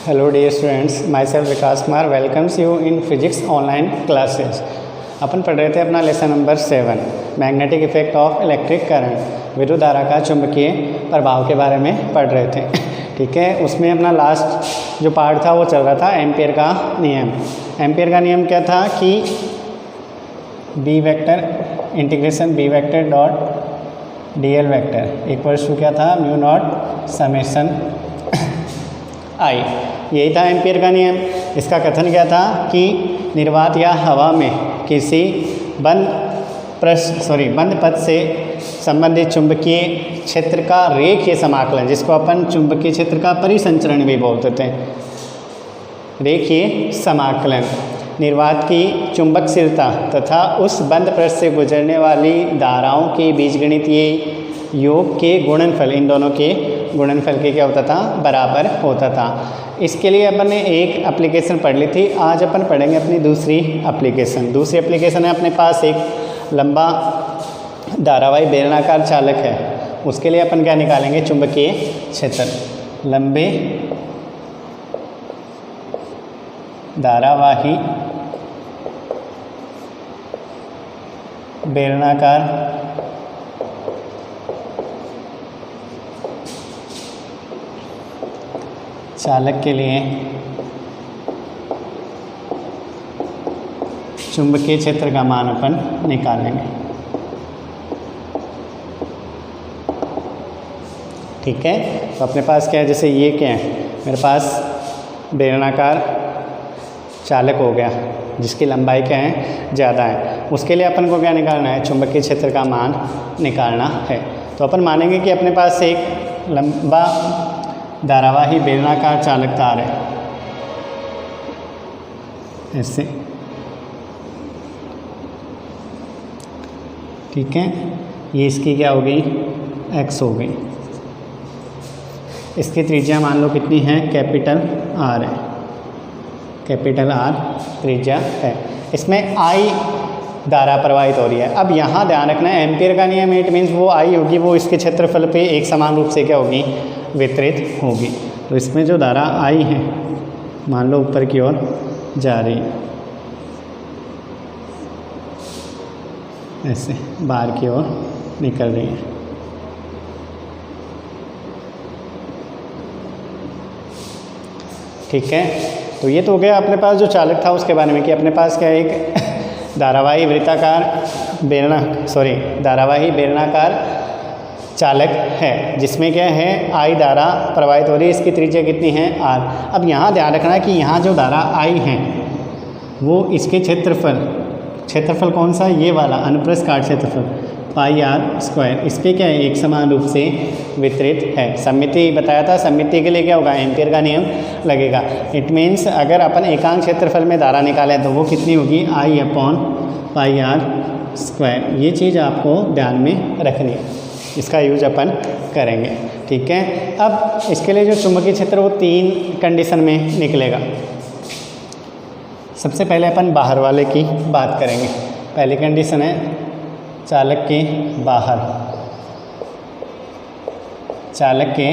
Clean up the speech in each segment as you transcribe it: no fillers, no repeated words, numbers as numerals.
Hello dear students, myself Vikas Kumar welcomes you in physics online classes. अपन पढ़ रहे थे अपना lesson number 7 magnetic effect of electric current, विद्युत धारा का चुंबकीय प्रभाव के बारे में पढ़ रहे थे। ठीक है, उसमें अपना लास्ट जो पार्ट था वो चल रहा था एम्पियर का नियम। एम्पियर का नियम क्या था कि B vector integration B vector dot D L vector equals to क्या था, म्यू नॉट समेशन आई। यही था एम्पियर का नियम। इसका कथन क्या था कि निर्वात या हवा में किसी बंद पथ से संबंधित चुंबकीय क्षेत्र का रेखीय समाकलन, जिसको अपन चुंबकीय क्षेत्र का परिसंचरण भी बोलते थे, रेखीय समाकलन, निर्वात की चुंबकशीलता तथा उस बंद पृष्ठ से गुजरने वाली धाराओं के बीजगणितीय योग के गुणनफल, इन दोनों के गुणनफल के क्या होता था, बराबर होता था। इसके लिए अपन ने एक एप्लीकेशन पढ़ ली थी। आज अपन पढ़ेंगे अपनी दूसरी एप्लीकेशन। दूसरी एप्लीकेशन है अपने पास एक लंबा धारावाही बेलनाकार चालक है। उसके लिए अपन क्या निकालेंगे, चुंबकीय क्षेत्र। लंबे धारावाही बेलनाकार चालक के लिए चुंबकीय क्षेत्र का मान अपन निकालेंगे। ठीक है, तो अपने पास क्या है, जैसे ये क्या है, मेरे पास बेलनाकार चालक हो गया जिसकी लंबाई क्या है, ज़्यादा है। उसके लिए अपन को क्या निकालना है, चुंबकीय क्षेत्र का मान निकालना है। तो अपन मानेंगे कि अपने पास एक लंबा धारावाही बेलनाकार चालक तार है, ऐसे। ठीक है, ये इसकी क्या हो गई, एक्स हो गई। इसकी त्रिज्या मान लो कितनी है, कैपिटल आर है, कैपिटल आर त्रिज्या है। इसमें आई धारा प्रवाहित हो रही है। अब यहाँ ध्यान रखना है, एम्पियर का नियम, इट मीन्स वो आई होगी वो इसके क्षेत्रफल पे एक समान रूप से क्या होगी, वितरित होगी। तो इसमें जो धारा आई है मान लो ऊपर की ओर जा रही है, ऐसे बाहर की ओर निकल रही है। ठीक है, तो ये तो हो गया अपने पास जो चालक था उसके बारे में कि अपने पास क्या एक धारावाही बेलनाकार चालक है जिसमें क्या है, आई धारा प्रवाहित हो रही है। इसकी त्रिज्या कितनी है, आर। अब यहाँ ध्यान रखना है कि यहाँ जो धारा आई है वो इसके क्षेत्रफल कौन सा, ये वाला अनुप्रस्थ काट क्षेत्रफल पाई आर स्क्वायर, इस पर क्या है, एक समान रूप से वितरित है। सममिति बताया था, सममिति के लिए क्या होगा, एम्पियर का नियम लगेगा। इट मीन्स अगर अपन एकांक क्षेत्रफल में धारा निकालें तो वो कितनी होगी, आई अपॉन पाई आर स्क्वायर। ये चीज़ आपको ध्यान में रखनी है, इसका यूज अपन करेंगे। ठीक है, अब इसके लिए जो चुंबकीय क्षेत्र वो 3 कंडीशन में निकलेगा। सबसे पहले अपन बाहर वाले की बात करेंगे। पहली कंडीशन है चालक के बाहर, चालक के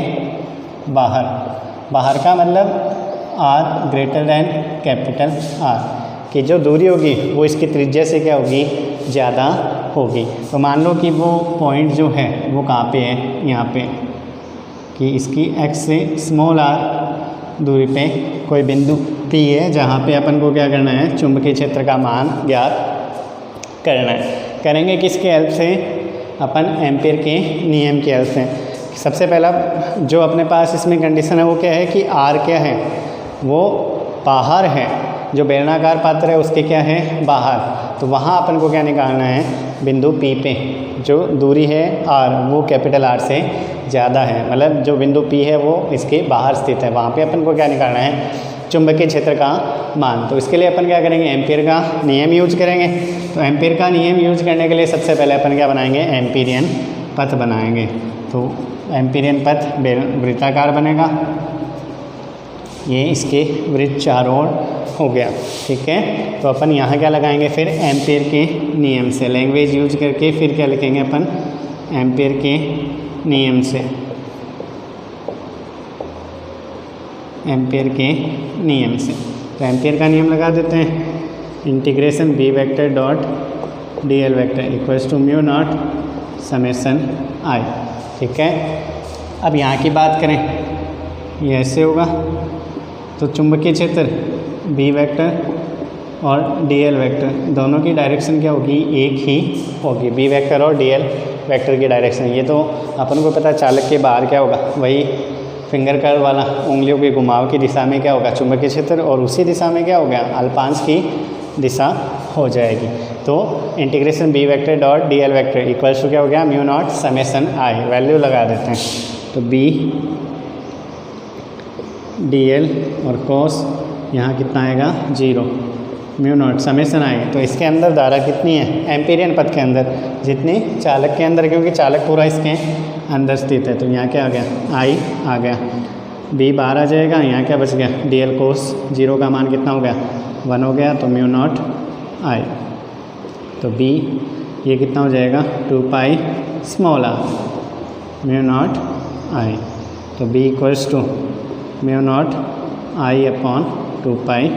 बाहर का मतलब R greater than capital R, कि जो दूरी होगी वो इसकी त्रिज्या से क्या होगी, ज़्यादा होगी। तो मान लो कि वो पॉइंट जो है वो कहाँ पे है, यहाँ पे, कि इसकी एक्स से स्मॉल आर दूरी पे कोई बिंदु पी है जहाँ पे अपन को क्या करना है, चुंबकीय क्षेत्र का मान ज्ञात करना है। करेंगे किसके हेल्प से, अपन एम्पियर के नियम की हेल्प से। सबसे पहला जो अपने पास इसमें कंडीशन है वो क्या है कि आर क्या है, वो बाहर है, जो बेलनाकार पात्र है उसके क्या है, बाहर। तो वहाँ अपन को क्या निकालना है, बिंदु पी पे जो दूरी है आर वो कैपिटल आर से ज़्यादा है, मतलब जो बिंदु पी है वो इसके बाहर स्थित है, वहाँ पे अपन को क्या निकालना है, चुंबकीय क्षेत्र का मान। तो इसके लिए अपन क्या करेंगे, एम्पियर का नियम यूज करेंगे। तो एम्पियर का नियम यूज करने के लिए सबसे पहले अपन क्या बनाएंगे, एम्पीरियन पथ बनाएंगे। तो एम्पीरियन पथ वृत्ताकार बनेगा, ये इसके वृत्त चारों ओर हो गया। ठीक है, तो अपन यहाँ क्या लगाएंगे, फिर एम्पियर के नियम से लैंग्वेज यूज करके फिर क्या लिखेंगे अपन, एम्पियर के नियम से। एम्पियर के नियम से। तो एम्पियर का नियम लगा देते हैं, integration B vector dot D L vector equals to mu naught summation I. ठीक है, अब यहाँ की बात करें, ये ऐसे होगा तो चुंबकीय क्षेत्र बी वेक्टर और डी एल वेक्टर दोनों की डायरेक्शन क्या होगी, एक ही होगी। बी वेक्टर और डी एल वेक्टर की डायरेक्शन, ये तो अपन को पता, चालक के बाहर क्या होगा, वही फिंगर कर्व वाला उंगलियों के घुमाव की दिशा में क्या होगा, चुंबकीय क्षेत्र, और उसी दिशा में क्या हो गया, अल्पांश की दिशा हो जाएगी। तो integration B vector dot D L vector equals to क्या हो गया, mu naught summation I. Value लगा देते हैं, तो बी डी एल और कोस यहाँ कितना आएगा 0, म्यू नॉट समेसन आई। तो इसके अंदर धारा कितनी है, एम्पीरियन पथ के अंदर जितनी चालक के अंदर, क्योंकि चालक पूरा इसके अंदर स्थित है। तो यहाँ क्या आ गया, आई आ गया, बी बाहर आ जाएगा, यहाँ क्या बच गया, डी एल कोस 0 का मान कितना हो गया, 1 हो गया, तो म्यू नॉट आई। तो बी ये कितना हो जाएगा, 2 pi small R mu naught I. तो B equals to mu naught I upon 2 pi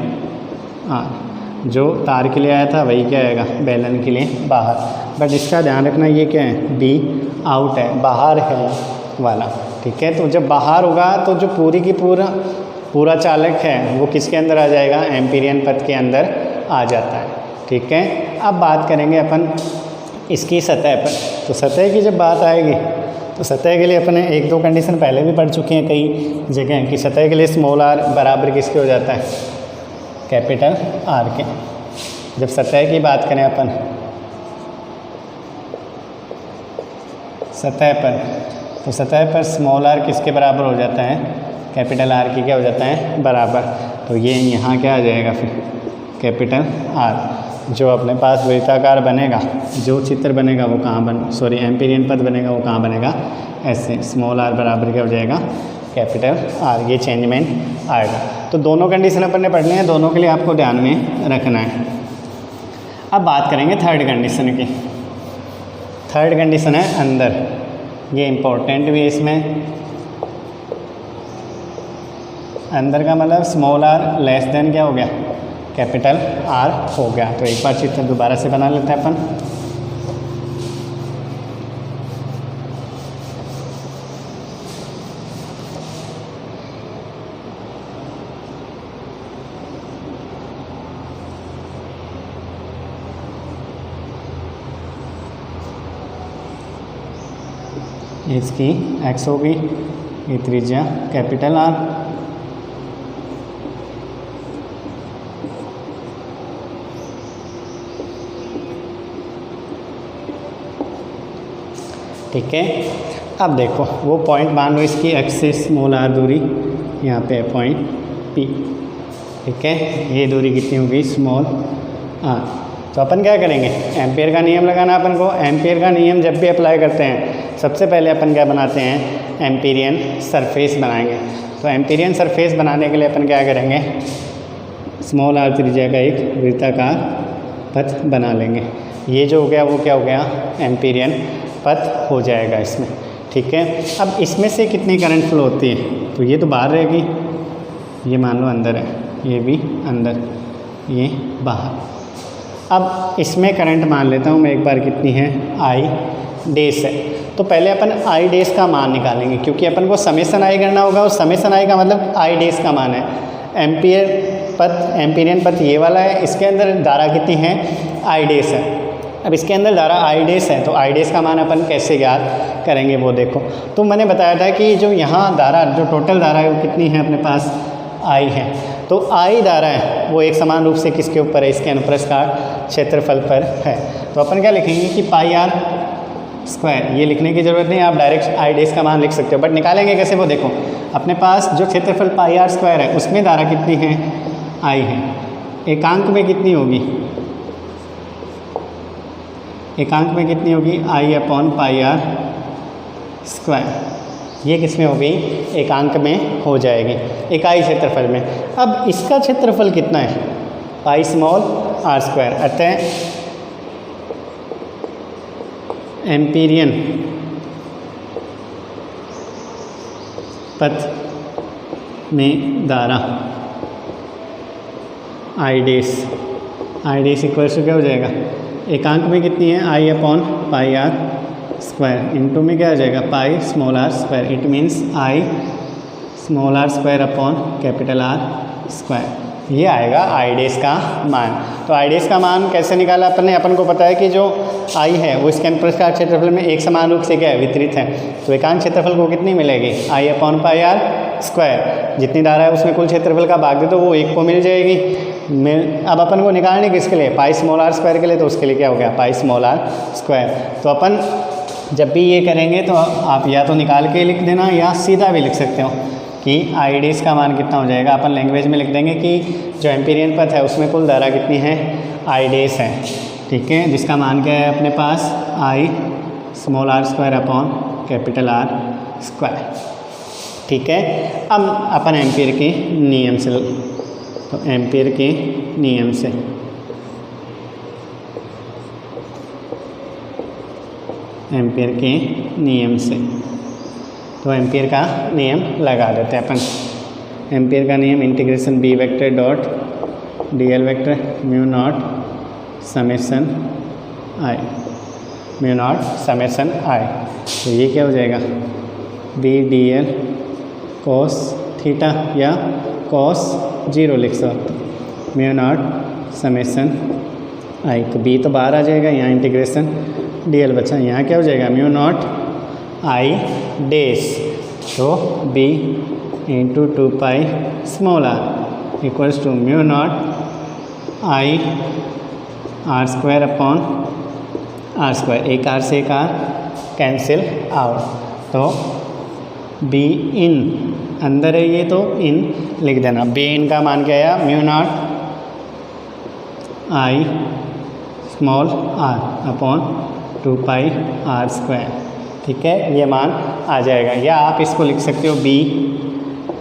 R. जो तार के लिए आया था वही क्या आएगा, बेलन के लिए बाहर। बट इसका ध्यान रखना, ये क्या है, बी आउट है, बाहर है वाला। ठीक है, तो जब बाहर होगा तो जो पूरी की पूरा चालक है वो किसके अंदर आ जाएगा, एम्पीरियन पथ के अंदर आ जाता है। ठीक है, अब बात करेंगे अपन इसकी सतह पर। तो सतह की जब बात आएगी तो सतह के लिए अपने 1-2 कंडीशन पहले भी पढ़ चुके हैं कई जगह कि सतह के लिए स्मॉल आर बराबर किसके हो जाता है, कैपिटल आर के। जब सतह की बात करें अपन, सतह पर, तो सतह पर स्मॉल आर किसके बराबर हो जाता है, कैपिटल आर की क्या हो जाता है, बराबर। तो ये यहाँ क्या आ जाएगा फिर, कैपिटल आर। जो अपने पास वृत्ताकार बनेगा, जो चित्र बनेगा वो कहाँ एम्पीरियन पथ बनेगा वो कहाँ बनेगा, ऐसे स्मॉल आर बराबर क्या हो जाएगा, कैपिटल आर। ये चेंजमेंट आएगा। तो दोनों कंडीशन अपन ने पढ़नी है, दोनों के लिए आपको ध्यान में रखना है। अब बात करेंगे थर्ड कंडीशन की। थर्ड कंडीशन है अंदर, ये इम्पोर्टेंट भी है इसमें। अंदर का मतलब स्मॉल आर लेस देन क्या हो गया, कैपिटल आर हो गया। तो एक बार चित्र दोबारा से बना लेते हैं अपन। इसकी एक्स होगी, ये त्रिज्या कैपिटल आर, ठीक है। अब देखो वो पॉइंट मान लो इसकी एक्स से स्मॉल आर दूरी यहाँ पे है पॉइंट पी। ठीक है, ये दूरी कितनी होगी, स्मॉल आर। तो अपन क्या करेंगे, एम्पियर का नियम लगाना अपन को। एम्पियर का नियम जब भी अप्लाई करते हैं सबसे पहले अपन क्या बनाते हैं, एम्पीरियन सरफेस बनाएंगे। तो एम्पीरियन सरफेस बनाने के लिए अपन क्या करेंगे, स्मॉल आर त्रिज्या का एक वृत्ताकार पथ बना लेंगे। ये जो हो गया वो क्या हो गया, एम्पीरियन पथ हो जाएगा इसमें। ठीक है, अब इसमें से कितनी करंट फ्लो होती है, तो ये तो बाहर रहेगी, ये मान लो अंदर है, ये भी अंदर, ये बाहर। अब इसमें करंट मान लेता हूँ मैं एक बार, कितनी है, आई डेस है। तो पहले अपन आई डेस का मान निकालेंगे, क्योंकि अपन को समेसन आई करना होगा, और समेसन आई का मतलब आई डेस का मान है। एम्पियर पथ, एम्पीरियन पथ ये वाला है, इसके अंदर धारा कितनी है, आई डेस है। अब इसके अंदर धारा आई डेस है, तो आई डेस का मान अपन कैसे ज्ञात करेंगे वो देखो। तो मैंने बताया था कि जो यहाँ धारा, जो टोटल धारा है वो कितनी है अपने पास, आई है। तो आई धारा है वो एक समान रूप से किसके ऊपर है, इसके अनुप्रस्थ काट क्षेत्रफल पर है। तो अपन क्या लिखेंगे कि पाई आर स्क्वायर, ये लिखने की ज़रूरत नहीं, आप डायरेक्ट आई डेस का मान लिख सकते हो। बट निकालेंगे कैसे वो देखो, अपने पास जो क्षेत्रफल पाई आर स्क्वायर है उसमें धारा कितनी है, आई है। एकांक में कितनी होगी, एकांक में कितनी होगी, आई अपॉन पाई आर स्क्वायर। ये किस में होगी, एकांक में हो जाएगी, इकाई क्षेत्रफल में। अब इसका क्षेत्रफल कितना है, पाई स्मॉल आर स्क्वायर। अतः एम्पीरियन पथ में धारा आई डेस इक्वल्स टू क्या हो जाएगा, एकांक में कितनी है I upon pi R square, into में क्या हो जाएगा pi small R square, it means I small R square upon capital R square, ये आएगा आई डेस का मान। तो आई डेस का मान कैसे निकाला अपन को पता है कि जो आई है वो इसके अनुप्रस्थ क्षेत्रफल में एक समान रूप से क्या है वितरित है, तो एकांक क्षेत्रफल को कितनी मिलेगी आई अपॉन पाई आर स्क्वायर, जितनी धारा है उसमें कुल क्षेत्रफल का भाग दे तो वो एक को मिल जाएगी। अब अपन को निकालने किसके लिए पाई स्मॉल आर स्क्वायर के लिए, तो उसके लिए क्या हो गया पाई स्मॉल आर स्क्वायर। तो अपन जब भी ये करेंगे तो आप या तो निकाल के लिख देना या सीधा भी लिख सकते हो कि आई डेस का मान कितना हो जाएगा। अपन लैंग्वेज में लिख देंगे कि जो एम्पीरियन पथ है उसमें कुल धारा कितनी है आई डेस है, ठीक है, जिसका मान क्या है अपने पास I small R square upon capital R square, ठीक है। अब अपन एम्पीयर के नियम से, तो एम्पीयर के नियम से एम्पीयर के नियम से तो एम्पीयर का नियम लगा देते हैं अपन। एम्पीयर का नियम integration B vector dot D L vector mu naught summation I, mu naught summation I, तो ये क्या हो जाएगा B D L cos theta या कोस 0 लिख सकते, म्यू नॉट समेसन आई, तो बी तो बाहर आ जाएगा, यहाँ इंटीग्रेशन डी एल बचा, यहाँ क्या हो जाएगा म्यू नॉट आई डेस, तो B into 2 pi small R equals to mu naught I R square upon R square, एक आर से एक आर कैंसिल आउट, तो बी इन अंदर है ये तो इन लिख देना, बी इन का मान क्या आया mu naught I small R upon 2 pi R square, ठीक है, ये मान आ जाएगा। या आप इसको लिख सकते हो बी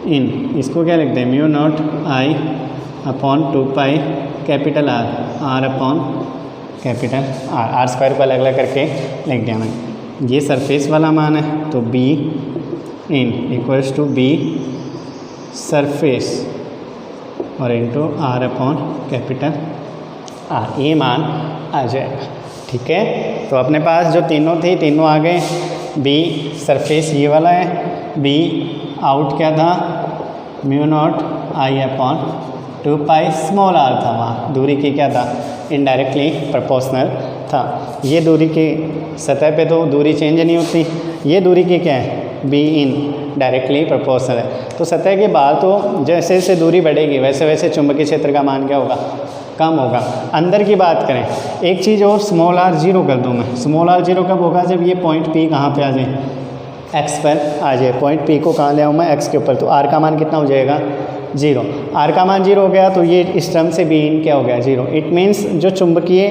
इन, इसको क्या लिखते हैं mu naught I upon 2 pi capital R, R upon capital R, R square को अलग अलग करके लिख देना। ये सरफेस वाला मान है, तो B in equals to B surface और into R upon capital R, ये मान आ जाएगा, ठीक है। तो अपने पास जो तीनों थी तीनों आ गए, बी सरफेस ये वाला है, बी आउट क्या था mu naught I upon 2 pi small R था, वहाँ दूरी की क्या था इनडायरेक्टली प्रोपोर्शनल था। ये दूरी की सतह पे तो दूरी चेंज नहीं होती, ये दूरी की क्या है बी इन डायरेक्टली प्रोपोर्शनल है, तो सतह के बाहर तो जैसे जैसे दूरी बढ़ेगी वैसे वैसे चुंबकीय क्षेत्र का मान क्या होगा कम होगा। अंदर की बात करें, एक चीज़ और स्मॉल आर 0 कर दूँ मैं, स्मॉल आर 0 कब होगा जब ये पॉइंट पी कहाँ पे आ जाए एक्स पर आ जाए, पॉइंट पी को कहाँ ले आऊँ मैं एक्स के ऊपर, तो आर का मान कितना हो जाएगा 0, आर का मान 0 हो गया तो ये इस टर्म से बी इन क्या हो गया 0, इट मीन्स जो चुंबकीय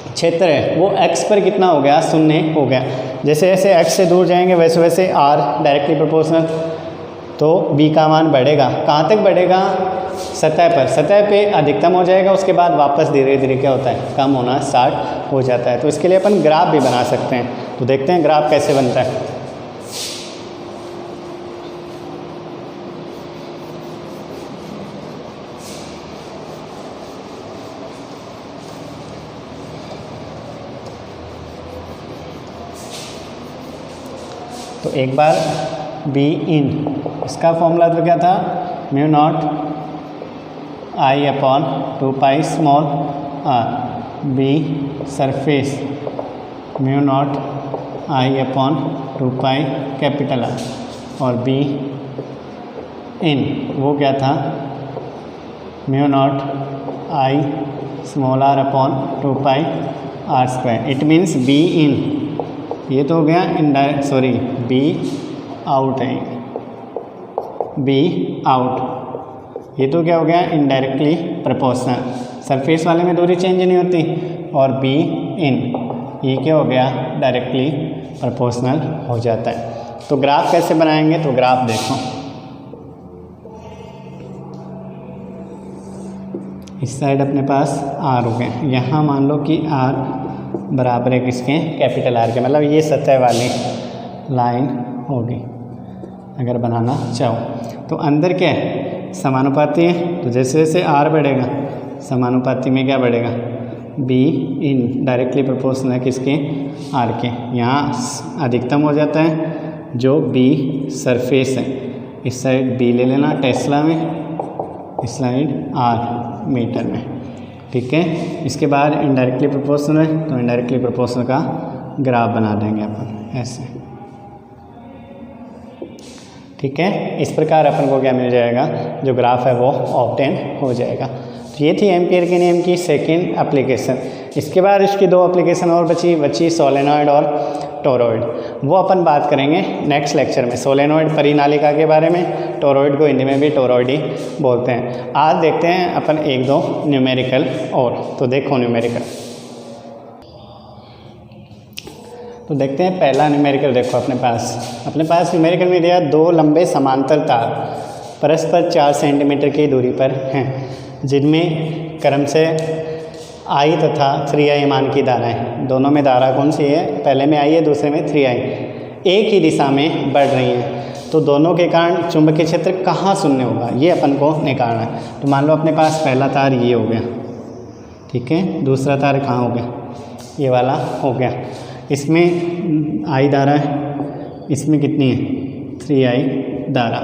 क्षेत्र है वो एक्स पर कितना हो गया 0 हो गया। जैसे जैसे एक्स से दूर जाएंगे वैसे वैसे आर डायरेक्टली प्रोपोर्शनल, तो बी का मान बढ़ेगा, कहाँ तक बढ़ेगा सतह पर, सतह पे अधिकतम हो जाएगा, उसके बाद वापस धीरे धीरे क्या होता है कम होना स्टार्ट हो जाता है। तो इसके लिए अपन ग्राफ भी बना सकते हैं, तो देखते हैं ग्राफ कैसे बनता है। तो एक बार बी इन, इसका फॉर्मूला तो क्या था mu naught I upon 2 pi small R, B surface mu naught I upon 2 pi capital R, और बी इन वो क्या था mu naught I small R upon 2 pi R square. It means B in ये तो हो गया indirect, sorry B out है, B out ये तो क्या हो गया इनडायरेक्टली प्रोपोर्शनल, सरफेस वाले में दूरी चेंज नहीं होती, और बी इन ये क्या हो गया डायरेक्टली प्रोपोर्शनल हो जाता है। तो ग्राफ कैसे बनाएंगे, तो ग्राफ देखो, इस साइड अपने पास आर हो गए, यहाँ मान लो कि आर बराबर है किसके कैपिटल आर के, मतलब ये सतह वाली लाइन होगी, अगर बनाना चाहो तो अंदर क्या है, समानुपाती है, तो जैसे जैसे आर बढ़ेगा समानुपाती में क्या बढ़ेगा, बी इन डायरेक्टली प्रोपोर्शनल है किसके, आर के। यहाँ अधिकतम हो जाता है जो बी सरफेस है, इस साइड बी ले लेना टेस्ला में, इस साइड आर मीटर में, ठीक है। इसके बाद इनडायरेक्टली प्रोपोर्शनल है तो इनडायरेक्टली प्रोपोर्शनल का ग्राफ बना देंगे अपन ऐसे, ठीक है। इस प्रकार अपन को क्या मिल जाएगा, जो ग्राफ है वो ऑब्टेन हो जाएगा। तो ये थी एम्पियर के नियम की सेकंड एप्लीकेशन। इसके बाद इसकी दो एप्लीकेशन और बची सोलेनॉइड और टोरॉइड। वो अपन बात करेंगे नेक्स्ट लेक्चर में। सोलेनॉइड परिनालिका के बारे में, टोरॉइड को हिंदी में भी टोरॉइड ही बोलते हैं। आज देखते हैं अपन एक दो न्यूमेरिकल और, तो देखो न्यूमेरिकल, तो देखते हैं पहला न्यूमेरिकल। देखो अपने पास न्यूमेरिकल में दिया दो लंबे समांतर तार परस्पर 4 सेंटीमीटर की दूरी पर हैं, जिनमें क्रम से I तथा 3I मान की धाराएं, दोनों में धारा कौन सी है, पहले में I है दूसरे में 3I, एक ही दिशा में बढ़ रही हैं। तो दोनों के कारण चुंबकीय क्षेत्र कहाँ शून्य होगा, ये अपन को निकालना है। तो मान लो अपने पास पहला तार ये हो गया, ठीक है, दूसरा तार कहाँ हो गया, ये वाला हो गया। इसमें I धारा है, इसमें कितनी है 3I धारा,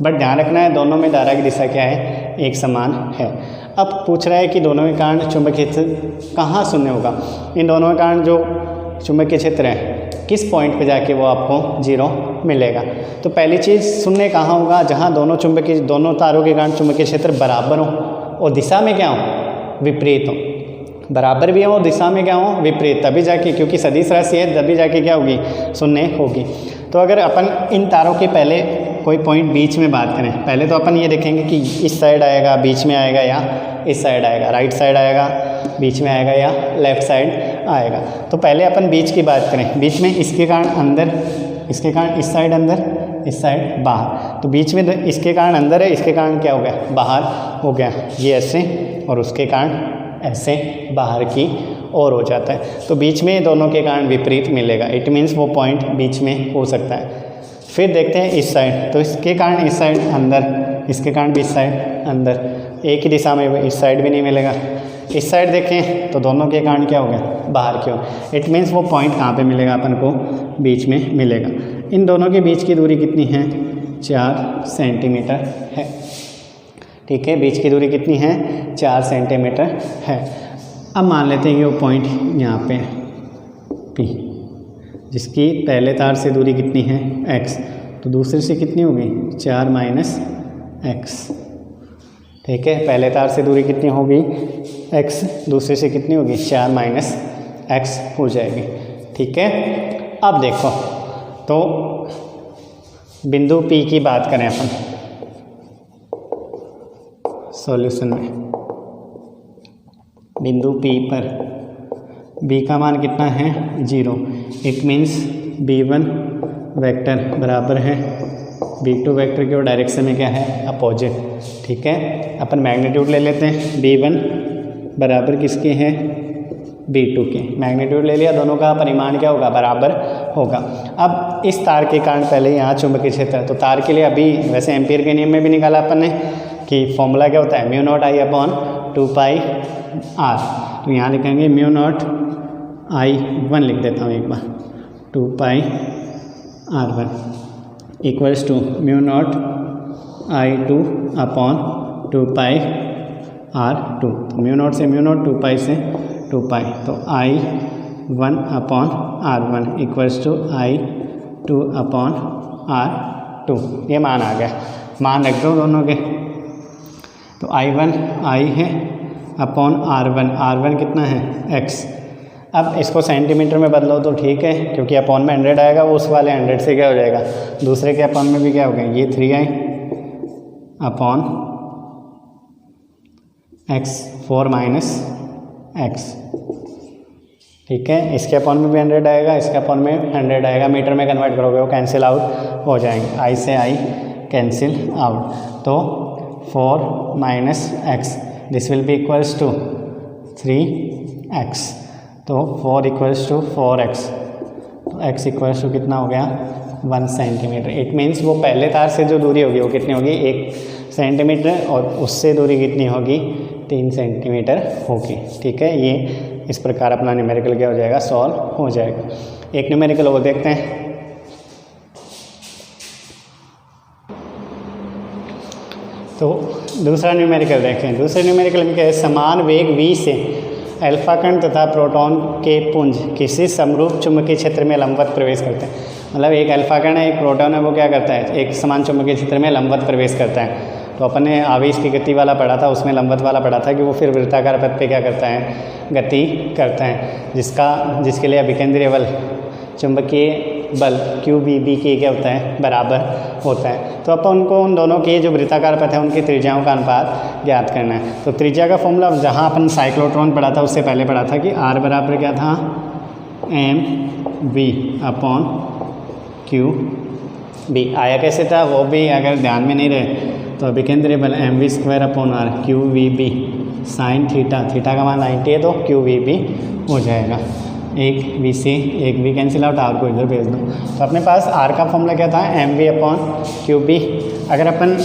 बट ध्यान रखना है दोनों में धारा की दिशा क्या है, एक समान है। अब पूछ रहा है कि दोनों के कारण चुंबकीय क्षेत्र कहाँ शून्य होगा। इन दोनों के कारण जो चुंबकीय क्षेत्र है किस पॉइंट पे जाके वो आपको 0 मिलेगा। तो पहली चीज़ शून्य कहाँ होगा, जहाँ दोनों तारों के कारण चुंबकीय क्षेत्र बराबर हो और दिशा में क्या हो, विपरीत हो। बराबर भी हो और दिशा में क्या हो, विपरीत, तभी जाके, क्योंकि सदिश राशि है तभी जाके क्या होगी, शून्य होगी। तो अगर अपन इन तारों के पहले कोई पॉइंट बीच में बात करें, पहले तो अपन ये देखेंगे कि इस साइड आएगा, बीच में आएगा, या इस साइड आएगा, राइट साइड आएगा, बीच में आएगा, या लेफ्ट साइड आएगा। तो पहले अपन बीच की बात करें, बीच में इसके कारण अंदर, इसके कारण इस साइड अंदर, इस साइड बाहर। तो बीच में इसके कारण अंदर है, इसके कारण क्या हो गया, बाहर हो गया, ये ऐसे, और उसके कारण ऐसे बाहर की ओर हो जाता है। तो बीच में दोनों के कारण विपरीत मिलेगा, इट मीन्स वो पॉइंट बीच में हो सकता है। फिर देखते हैं इस साइड, तो इसके कारण इस साइड अंदर, इसके कारण भी इस साइड अंदर, एक ही दिशा में, इस साइड भी नहीं मिलेगा। इस साइड देखें तो दोनों के कारण क्या हो गया, बाहर की ओर, इट मीन्स वो पॉइंट कहाँ पे मिलेगा, अपन को बीच में मिलेगा। इन दोनों के बीच की दूरी कितनी है, 4 सेंटीमीटर है, ठीक है। बीच की दूरी कितनी है, 4 सेंटीमीटर है। अब मान लेते हैं कि वो पॉइंट यहाँ पे P, जिसकी पहले तार से दूरी कितनी है x, तो दूसरे से कितनी होगी 4 माइनस x, ठीक है। पहले तार से दूरी कितनी होगी x, दूसरे से कितनी होगी 4 माइनस x हो जाएगी, ठीक है। अब देखो तो बिंदु P की बात करें अपन सॉल्यूशन में, बिंदु P पर B का मान कितना है 0, इट मीन्स B1 वेक्टर बराबर है B2 वेक्टर की, और डायरेक्शन में क्या है, अपोजिट, ठीक है। अपन मैग्नीट्यूड ले लेते हैं, B1 बराबर किसके हैं, B2 के, मैग्नीट्यूड ले लिया, दोनों का परिमाण क्या होगा, बराबर होगा। अब इस तार के कारण पहले यहाँ चुंबकीय क्षेत्र है, तो तार के लिए अभी वैसे एम्पियर के नियम में भी निकाला अपन ने कि फॉर्मूला क्या होता है, mu naught I upon 2 r। तो यहाँ लिखेंगे म्यू नॉट I1, लिख देता हूँ एक बार, 2 r1 equals to mu naught I2 upon 2 r2। तो म्यू नॉट से म्यू नॉट, 2 से 2, तो I1 upon r1 equals to I2 upon r2। ये मान आ गया, मान रख दो दोनों के। तो I1 I है अपॉन R1 कितना है x। अब इसको सेंटीमीटर में बदलो तो ठीक है, क्योंकि अपॉन में 100 आएगा, वो उस वाले 100 से क्या हो जाएगा, दूसरे के अपॉन में भी क्या हो गया, ये 3i upon x 4 minus x, ठीक है। इसके अपॉन में भी 100 आएगा, इसके अपॉन में 100 आएगा, मीटर में कन्वर्ट करोगे वो कैंसिल आउट हो जाएंगे, i से i कैंसिल आउट। तो 4 minus x, this will be equals to 3x। तो 4 इक्वल्स टू 4x, तो x इक्वल्स टू कितना हो गया 1 सेंटीमीटर। इट मीन्स वो पहले तार से जो दूरी होगी वो कितनी होगी 1 सेंटीमीटर और उससे दूरी कितनी होगी 3 सेंटीमीटर होगी। ठीक है, ये इस प्रकार अपना न्यूमेरिकल क्या हो जाएगा, सॉल्व हो जाएगा। एक न्यूमेरिकल वो देखते हैं। तो दूसरा न्यूमेरिकल देखें। दूसरे न्यूमेरिकल में क्या है, समान वेग v से अल्फा कण तथा प्रोटॉन के पुंज किसी समरूप चुंबकीय क्षेत्र में लंबवत प्रवेश करते हैं। मतलब एक अल्फा कण है, एक प्रोटॉन है, वो क्या करता है, एक समान चुंबकीय क्षेत्र में लंबवत प्रवेश करता है। तो अपन ने आवेश की गति वाला पढ़ा था, उसमें लंबवत वाला पढ़ा था कि वो फिर वृत्ताकार पथ पे क्या करता है, गति करता है, जिसके लिए अभिकेंद्रीय बल चुंबकीय बल QBB के क्या होता है, बराबर होता है। तो अपन उनको उन दोनों के जो वृत्ताकार पथ है उनकी त्रिज्याओं का अनुपात ज्ञात करना है। तो त्रिज्या का फॉर्मूला जहाँ अपन साइक्लोट्रॉन पढ़ा था उससे पहले पढ़ा था कि R बराबर क्या था, mv/QB। आया कैसे था वो भी अगर ध्यान में नहीं रहे तो अभिकेंद्रीय बल mv²/r QVB sine theta, theta का मान 90 है तो QVB हो जाएगा। एक v से एक v कैंसिल आउट, r को इधर भेज दो। तो अपने पास r का फॉर्मूला क्या था, mv/QB। अगर अपन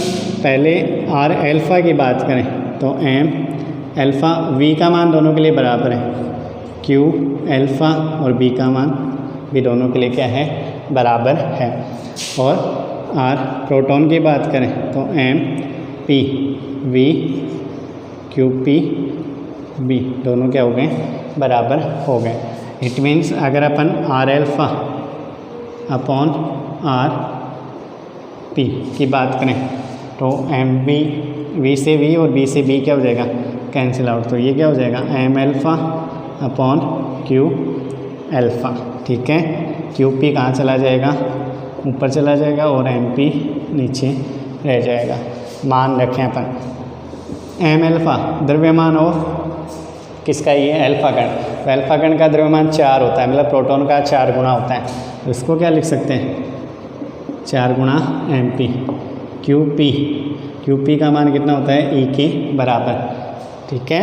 पहले r अल्फ़ा की बात करें तो m अल्फ़ा v का मान दोनों के लिए बराबर है, q अल्फ़ा और b का मान भी दोनों के लिए क्या है, बराबर है। और r प्रोटॉन की बात करें तो m p v QP b दोनों क्या हो गए, बराबर हो गए। इट मीन्स अगर अपन R∝/R P की बात करें तो v से v और b से b क्या हो जाएगा, कैंसिल आउट। तो ये क्या हो जाएगा, m∝/Q∝। ठीक है, QP कहाँ चला जाएगा, ऊपर चला जाएगा और MP नीचे रह जाएगा। मान रखें अपन m∝ द्रव्यमान और किसका, ये अल्फा कण। तो अल्फा कण का द्रव्यमान 4 होता है, मतलब प्रोटॉन का 4 गुना होता है। तो इसको क्या लिख सकते हैं, 4 गुना MP। QP का मान कितना होता है, E के बराबर। ठीक है,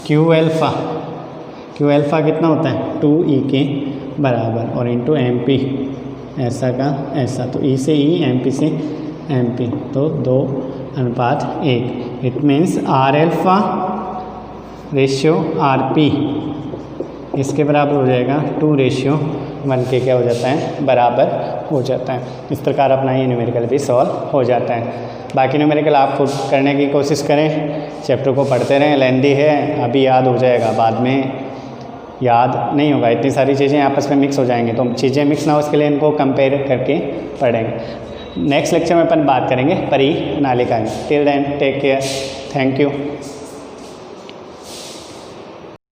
Q∝ कितना होता है, 2E के बराबर और इंटू MP ऐसा का ऐसा। तो E से E, MP से MP, तो 2:1। इट मीन्स R∝/RP इसके बराबर हो जाएगा 2:1 के क्या हो जाता है, बराबर हो जाता है। इस प्रकार अपना ये न्यूमेरिकल भी सॉल्व हो जाता है। बाकी न्यूमेरिकल आप खुद करने की कोशिश करें, चैप्टर को पढ़ते रहें, लेंदी है, अभी याद हो जाएगा, बाद में याद नहीं होगा। इतनी सारी चीज़ें आपस में मिक्स हो जाएंगी, तो चीज़ें मिक्स ना हो इसके लिए इनको कंपेयर करके पढ़ेंगे। नेक्स्ट लेक्चर में अपन बात करेंगे परिनालिका की। Till then take care, thank you.